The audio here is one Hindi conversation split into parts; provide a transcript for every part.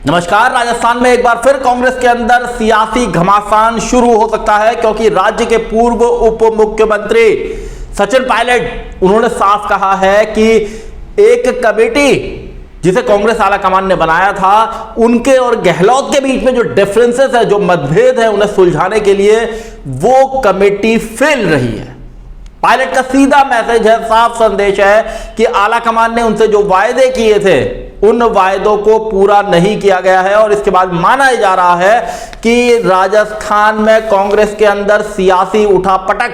नमस्कार। राजस्थान में एक बार फिर कांग्रेस के अंदर सियासी घमासान शुरू हो सकता है, क्योंकि राज्य के पूर्व उप मुख्यमंत्री सचिन पायलट उन्होंने साफ कहा है कि एक कमेटी जिसे कांग्रेस आलाकमान ने बनाया था, उनके और गहलोत के बीच में जो डिफरेंसेस है, जो मतभेद है, उन्हें सुलझाने के लिए वो कमेटी फेल रही है। पायलट का सीधा मैसेज है, साफ संदेश है कि आलाकमान ने उनसे जो वायदे किए थे उन वायदों को पूरा नहीं किया गया है और इसके बाद माना जा रहा है कि राजस्थान में कांग्रेस के अंदर सियासी उठापटक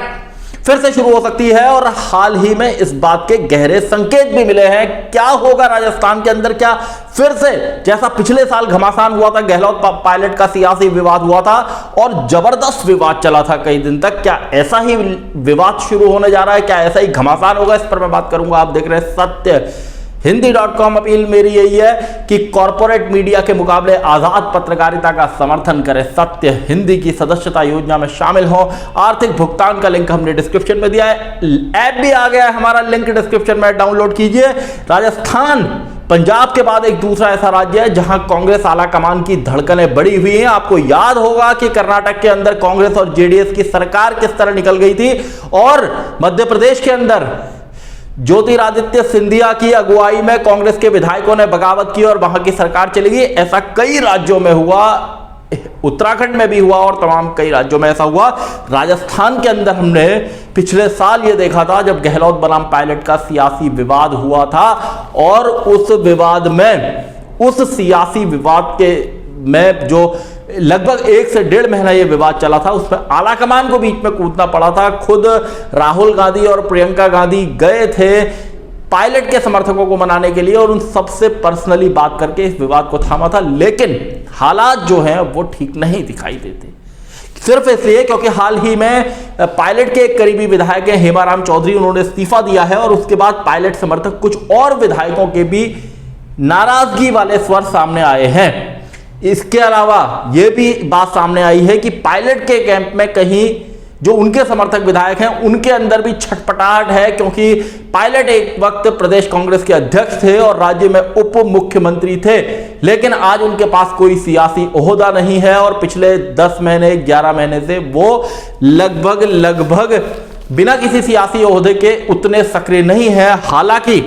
फिर से शुरू हो सकती है। और हाल ही में इस बात के गहरे संकेत भी मिले हैं। क्या होगा राजस्थान के अंदर? क्या फिर से जैसा पिछले साल घमासान हुआ था, गहलोत पायलट का सियासी विवाद हुआ था और जबरदस्त विवाद चला था कई दिन तक, क्या ऐसा ही विवाद शुरू होने जा रहा है? क्या ऐसा ही घमासान होगा? इस पर मैं बात करूंगा। आप देख रहे हैं सत्य हिंदी.com। अपील मेरी यही है कि कॉर्पोरेट मीडिया के मुकाबले आजाद पत्रकारिता का समर्थन करें। सत्य हिंदी की सदस्यता योजना में शामिल हो। आर्थिक भुगतान का लिंक हमने डिस्क्रिप्शन में दिया है। ऐप भी आ गया है हमारा, लिंक डिस्क्रिप्शन में, डाउनलोड कीजिए। राजस्थान पंजाब के बाद एक दूसरा ऐसा राज्य है जहां कांग्रेस आलाकमान की धड़कनें बढ़ी हुई हैं। आपको याद होगा कि कर्नाटक के अंदर कांग्रेस और जेडीएस की सरकार किस तरह निकल गई थी और मध्य प्रदेश के अंदर ज्योतिरादित्य सिंधिया की अगुवाई में कांग्रेस के विधायकों ने बगावत की और वहां की सरकार चली गई। ऐसा कई राज्यों में हुआ, उत्तराखंड में भी हुआ और तमाम कई राज्यों में ऐसा हुआ। राजस्थान के अंदर हमने पिछले साल यह देखा था जब गहलोत बनाम पायलट का सियासी विवाद हुआ था और उस विवाद में, उस सियासी विवाद के में जो लगभग 1 से 1.5 महीना यह विवाद चला था, उसमें आलाकमान को बीच में कूदना पड़ा था। खुद राहुल गांधी और प्रियंका गांधी गए थे पायलट के समर्थकों को मनाने के लिए और उन सबसे पर्सनली बात करके इस विवाद को थामा था। लेकिन हालात जो हैं वो ठीक नहीं दिखाई देते, सिर्फ इसलिए क्योंकि हाल ही में पायलट के एक करीबी विधायक हैं हेमाराम चौधरी, उन्होंने इस्तीफा दिया है और उसके बाद पायलट समर्थक कुछ और विधायकों के भी नाराजगी वाले स्वर सामने आए हैं। इसके अलावा यह भी बात सामने आई है कि पायलट के कैंप में कहीं जो उनके समर्थक विधायक हैं उनके अंदर भी छटपटाहट है, क्योंकि पायलट एक वक्त प्रदेश कांग्रेस के अध्यक्ष थे और राज्य में उप मुख्यमंत्री थे, लेकिन आज उनके पास कोई सियासी ओहदा नहीं है और पिछले 10 महीने 11 महीने से वो लगभग बिना किसी सियासी ओहदे के उतने सक्रिय नहीं है। हालांकि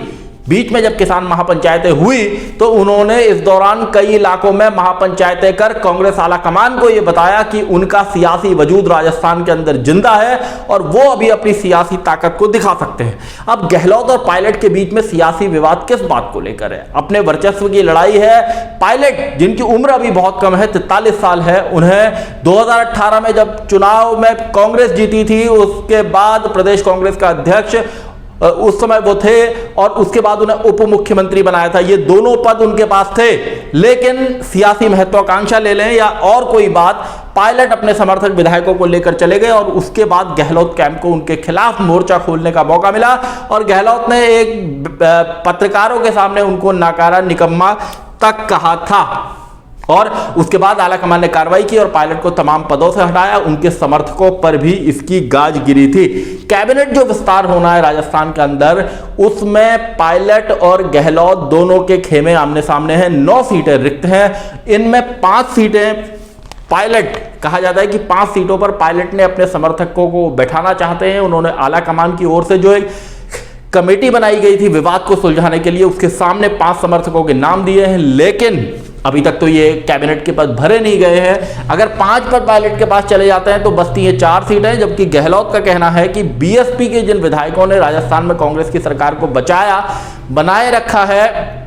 बीच में जब किसान महापंचायतें हुई तो उन्होंने इस दौरान कई इलाकों में महापंचायतें कर कांग्रेस आलाकमान को यह बताया कि उनका सियासी वजूद राजस्थान के अंदर जिंदा है और वो अभी अपनी सियासी ताकत को दिखा सकते हैं। अब गहलोत और पायलट के बीच में सियासी विवाद किस बात को लेकर है? अपने वर्चस्व की लड़ाई है। पायलट, जिनकी उम्र अभी बहुत कम है, 43 साल है, उन्हें 2018 में जब चुनाव में कांग्रेस जीती थी, उसके बाद प्रदेश कांग्रेस का अध्यक्ष उस समय वो थे और उसके बाद उन्हें उप मुख्यमंत्री बनाया था। ये दोनों पद उनके पास थे, लेकिन सियासी महत्वाकांक्षा ले लें या और कोई बात, पायलट अपने समर्थक विधायकों को लेकर चले गए और उसके बाद गहलोत कैंप को उनके खिलाफ मोर्चा खोलने का मौका मिला और गहलोत ने एक पत्रकारों के सामने उनको नाकारा, निकम्मा तक कहा था और उसके बाद आलाकमान ने कार्रवाई की और पायलट को तमाम पदों से हटाया। उनके समर्थकों पर भी इसकी गाज गिरी थी। कैबिनेट जो विस्तार होना है राजस्थान के अंदर, उसमें पायलट और गहलोत दोनों के खेमे आमने सामने हैं। 9 सीटें रिक्त हैं, इनमें 5 सीटें पायलट, कहा जाता है कि 5 सीटों पर पायलट ने अपने समर्थकों को बैठाना चाहते हैं। उन्होंने आलाकमान की ओर से जो एक कमेटी बनाई गई थी विवाद को सुलझाने के लिए, उसके सामने 5 समर्थकों के नाम दिए हैं, लेकिन अभी तक तो ये कैबिनेट के पद भरे नहीं गए हैं। अगर 5 पद पायलट के पास चले जाते हैं तो बचती है 4 सीटें, जबकि गहलोत का कहना है कि बीएसपी के जिन विधायकों ने राजस्थान में कांग्रेस की सरकार को बनाए रखा है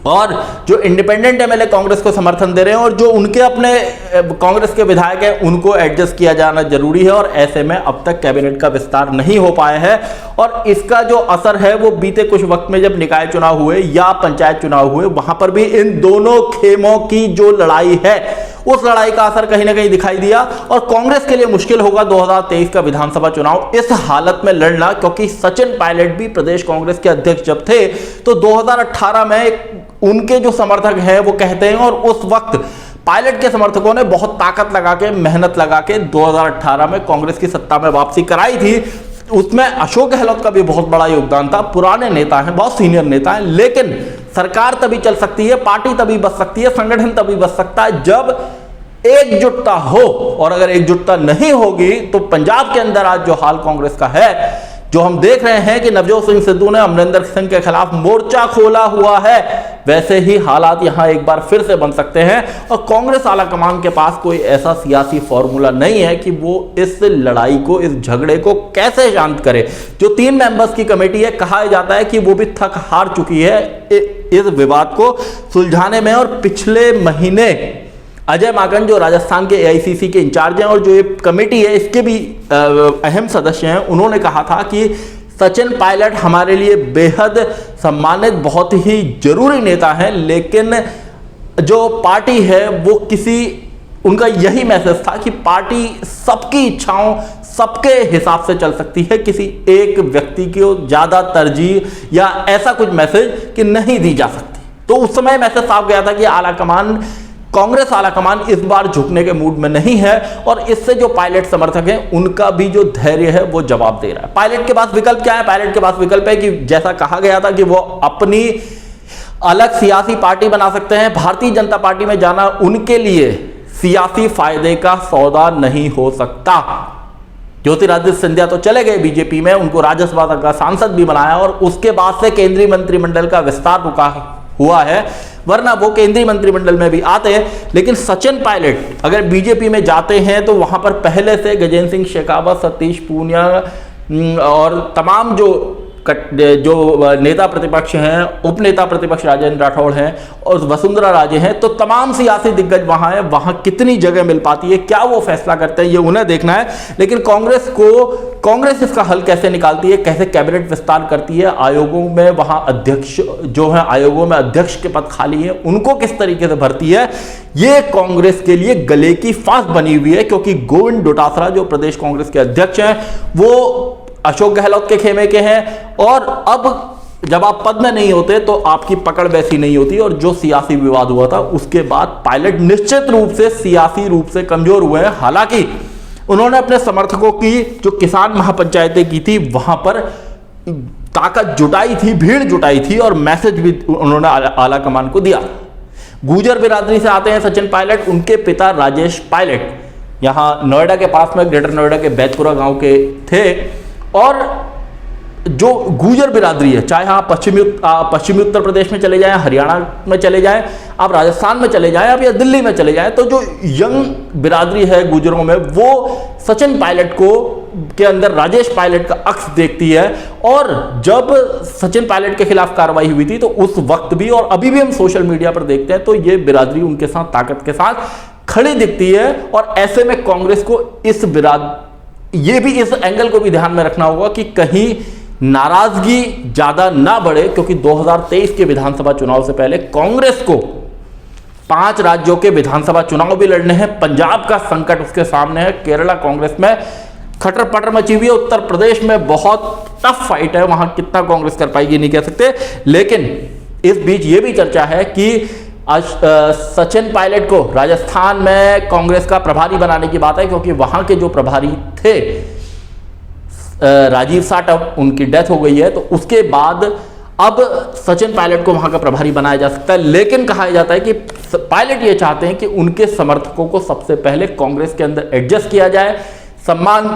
और जो इंडिपेंडेंट एमएलए कांग्रेस को समर्थन दे रहे हैं और जो उनके अपने कांग्रेस के विधायक हैं, उनको एडजस्ट किया जाना जरूरी है और ऐसे में अब तक कैबिनेट का विस्तार नहीं हो पाया है। और इसका जो असर है वो बीते कुछ वक्त में जब निकाय चुनाव हुए या पंचायत चुनाव हुए, वहां पर भी इन दोनों खेमों की जो लड़ाई है, उस लड़ाई का असर कहीं ना कहीं दिखाई दिया और कांग्रेस के लिए मुश्किल होगा 2023 का विधानसभा चुनाव इस हालत में लड़ना, क्योंकि सचिन पायलट भी प्रदेश कांग्रेस के अध्यक्ष जब थे तो 2018 में उनके जो समर्थक हैं वो कहते हैं, और उस वक्त पायलट के समर्थकों ने बहुत ताकत लगा के, मेहनत लगा के 2018 में कांग्रेस की सत्ता में वापसी कराई थी। उसमें अशोक गहलोत का भी बहुत बड़ा योगदान था। पुराने नेता हैं, बहुत सीनियर नेता हैं, लेकिन सरकार तभी चल सकती है, पार्टी तभी बच सकती है, संगठन तभी बच सकता है जब एकजुटता हो। और अगर एकजुटता नहीं होगी तो पंजाब के अंदर आज जो हाल कांग्रेस का है, जो हम देख रहे हैं कि नवजोत सिंह सिद्धू ने अमरिंदर सिंह के खिलाफ मोर्चा खोला हुआ है, वैसे ही हालात यहां एक बार फिर से बन सकते हैं। और कांग्रेस आलाकमान के पास कोई ऐसा सियासी फॉर्मूला नहीं है कि वो इस लड़ाई को, इस झगड़े को कैसे शांत करे। जो 3 मेंबर्स की कमेटी है, कहा जाता है कि वो भी थक हार चुकी है इस विवाद को सुलझाने में। और पिछले महीने अजय माकन जो राजस्थान के एआईसीसी के इंचार्ज हैं और जो ये कमेटी है इसके भी अहम सदस्य हैं, उन्होंने कहा था कि सचिन पायलट हमारे लिए बेहद सम्मानित, बहुत ही जरूरी नेता हैं, लेकिन जो पार्टी है वो उनका यही मैसेज था कि पार्टी सबकी इच्छाओं, सबके हिसाब से चल सकती है, किसी एक व्यक्ति को ज्यादा तरजीह या ऐसा कुछ मैसेज कि नहीं दी जा सकती। तो उस समय मैसेज साफ गया था कि कांग्रेस आलाकमान इस बार झुकने के मूड में नहीं है। और इससे जो पायलट समर्थक हैं उनका भी जो धैर्य है वो जवाब दे रहा है। पायलट के पास विकल्प क्या है? पायलट के पास विकल्प है कि जैसा कहा गया था कि वो अपनी अलग सियासी पार्टी बना सकते हैं। भारतीय जनता पार्टी में जाना उनके लिए सियासी फायदे का सौदा नहीं हो सकता। ज्योतिरादित्य सिंधिया तो चले गए बीजेपी में, उनको राज्यसभा का सांसद भी बनाया और उसके बाद से केंद्रीय मंत्रिमंडल का विस्तार रुका हुआ है, वरना वो केंद्रीय मंत्रिमंडल में भी आते हैं। लेकिन सचिन पायलट अगर बीजेपी में जाते हैं तो वहां पर पहले से गजेंद्र सिंह शेखावत, सतीश पूनिया और तमाम जो नेता प्रतिपक्ष हैं, उपनेता प्रतिपक्ष राजेंद्र राठौड़ हैं और वसुंधरा राजे हैं, तो तमाम सियासी दिग्गज वहां है। वहां कितनी जगह मिल पाती है, क्या वो फैसला करते हैं, ये उन्हें देखना है। लेकिन कांग्रेस इसका हल कैसे निकालती है, कैसे कैबिनेट विस्तार करती है, आयोगों में वहां अध्यक्ष जो है, आयोगों में अध्यक्ष के पद खाली है, उनको किस तरीके से भरती है, ये कांग्रेस के लिए गले की फांस बनी हुई है। क्योंकि गोविंद डोटासरा जो प्रदेश कांग्रेस के अध्यक्ष हैं वो अशोक गहलोत के खेमे के हैं और अब जब आप पद में नहीं होते तो आपकी पकड़ वैसी नहीं होती। और जो सियासी विवाद हुआ था उसके बाद पायलट निश्चित रूप से सियासी रूप से कमजोर हुए हैं। हालांकि उन्होंने अपने समर्थकों की जो किसान महापंचायतें की थी वहां पर ताकत जुटाई थी, भीड़ जुटाई थी और मैसेज भी उन्होंने आला कमान को दिया। गुर्जर बिरादरी से आते हैं सचिन पायलट, उनके पिता राजेश पायलट यहां नोएडा के पास में, ग्रेटर नोएडा के बैतपुरा गांव के थे। और जो गुर्जर बिरादरी है, चाहे आप पश्चिमी उत्तर प्रदेश में चले जाएं, हरियाणा में चले जाएं, आप राजस्थान में चले जाएं, आप या दिल्ली में चले जाएं, तो जो यंग बिरादरी है गुर्जरों में वो सचिन पायलट के अंदर राजेश पायलट का अक्स देखती है। और जब सचिन पायलट के खिलाफ कार्रवाई हुई थी तो उस वक्त भी और अभी भी हम सोशल मीडिया पर देखते हैं तो ये बिरादरी उनके साथ ताकत के साथ खड़ी दिखती है। और ऐसे में कांग्रेस को इस एंगल को भी ध्यान में रखना होगा कि कहीं नाराजगी ज्यादा ना बढ़े, क्योंकि 2023 के विधानसभा चुनाव से पहले कांग्रेस को 5 राज्यों के विधानसभा चुनाव भी लड़ने हैं। पंजाब का संकट उसके सामने है, केरला कांग्रेस में खटर पटर मची हुई है, उत्तर प्रदेश में बहुत टफ फाइट है, वहां कितना कांग्रेस कर पाएगी नहीं कह सकते। लेकिन इस बीच ये भी चर्चा है कि आज सचिन पायलट को राजस्थान में कांग्रेस का प्रभारी बनाने की बात है, क्योंकि वहां के जो प्रभारी थे राजीव साटव, उनकी डेथ हो गई है, तो उसके बाद अब सचिन पायलट को वहां का प्रभारी बनाया जा सकता है। लेकिन कहा जाता है कि पायलट ये चाहते हैं कि उनके समर्थकों को सबसे पहले कांग्रेस के अंदर एडजस्ट किया जाए, सम्मान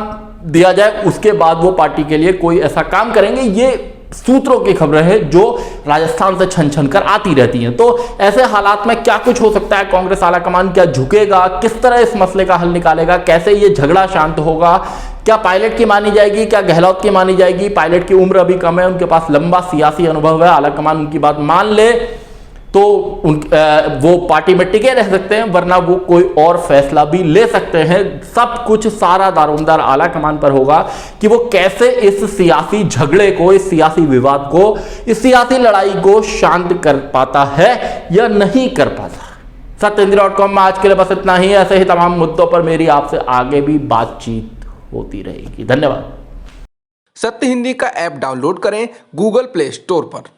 दिया जाए, उसके बाद वो पार्टी के लिए कोई ऐसा काम करेंगे। ये सूत्रों की खबरें हैं जो राजस्थान से छन छन कर आती रहती हैं। तो ऐसे हालात में क्या कुछ हो सकता है, कांग्रेस आलाकमान क्या झुकेगा, किस तरह इस मसले का हल निकालेगा, कैसे ये झगड़ा शांत होगा, क्या पायलट की मानी जाएगी, क्या गहलोत की मानी जाएगी। पायलट की उम्र अभी कम है, उनके पास लंबा सियासी अनुभव है, आलाकमान उनकी बात मान ले तो वो पार्टी में टिके रह सकते हैं, वरना वो कोई और फैसला भी ले सकते हैं। सब कुछ सारा दारोमदार आला कमान पर होगा कि वो कैसे इस सियासी झगड़े को, इस सियासी विवाद को, इस सियासी लड़ाई को शांत कर पाता है या नहीं कर पाता। सत्येंद्र.com में आज के लिए बस इतना ही। ऐसे ही तमाम मुद्दों पर मेरी आपसे आगे भी बातचीत होती रहेगी। धन्यवाद। सत्य हिंदी का ऐप डाउनलोड करें गूगल प्ले स्टोर पर।